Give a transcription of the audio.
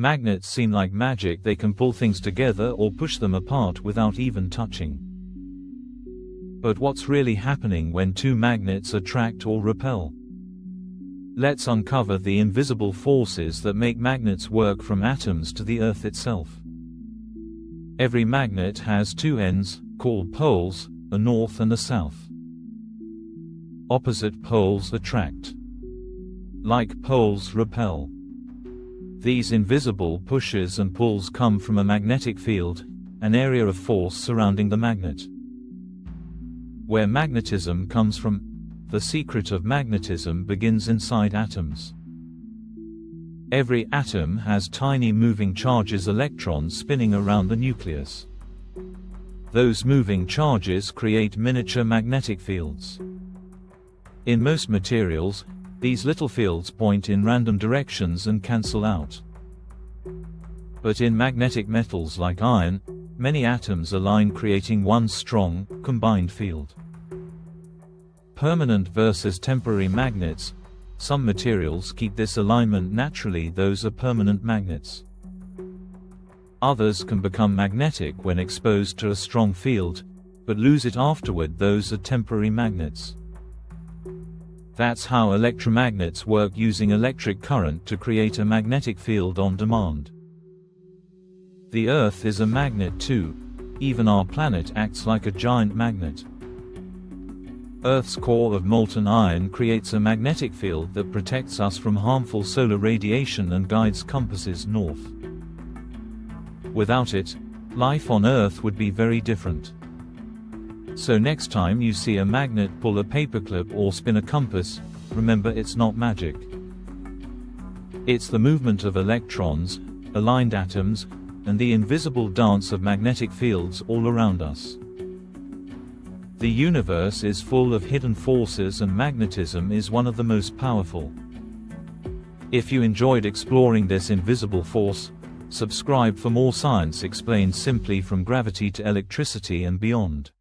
Magnets seem like magic. They can pull things together or push them apart without even touching. But what's really happening when two magnets attract or repel? Let's uncover the invisible forces that make magnets work, from atoms to the Earth itself. Every magnet has two ends, called poles, a north and a south. Opposite poles attract. Like poles repel. These invisible pushes and pulls come from a magnetic field, an area of force surrounding the magnet. Where magnetism comes from, the secret of magnetism begins inside atoms. Every atom has tiny moving charges, electrons spinning around the nucleus. Those moving charges create miniature magnetic fields. In most materials, these little fields point in random directions and cancel out. But in magnetic metals like iron, many atoms align, creating one strong, combined field. Permanent versus temporary magnets. Some materials keep this alignment naturally, those are permanent magnets. Others can become magnetic when exposed to a strong field, but lose it afterward, those are temporary magnets. That's how electromagnets work, using electric current to create a magnetic field on demand. The Earth is a magnet too. Even our planet acts like a giant magnet. Earth's core of molten iron creates a magnetic field that protects us from harmful solar radiation and guides compasses north. Without it, life on Earth would be very different. So next time you see a magnet pull a paperclip or spin a compass, remember, it's not magic. It's the movement of electrons, aligned atoms, and the invisible dance of magnetic fields all around us. The universe is full of hidden forces, and magnetism is one of the most powerful. If you enjoyed exploring this invisible force, subscribe for more science explained simply, from gravity to electricity and beyond.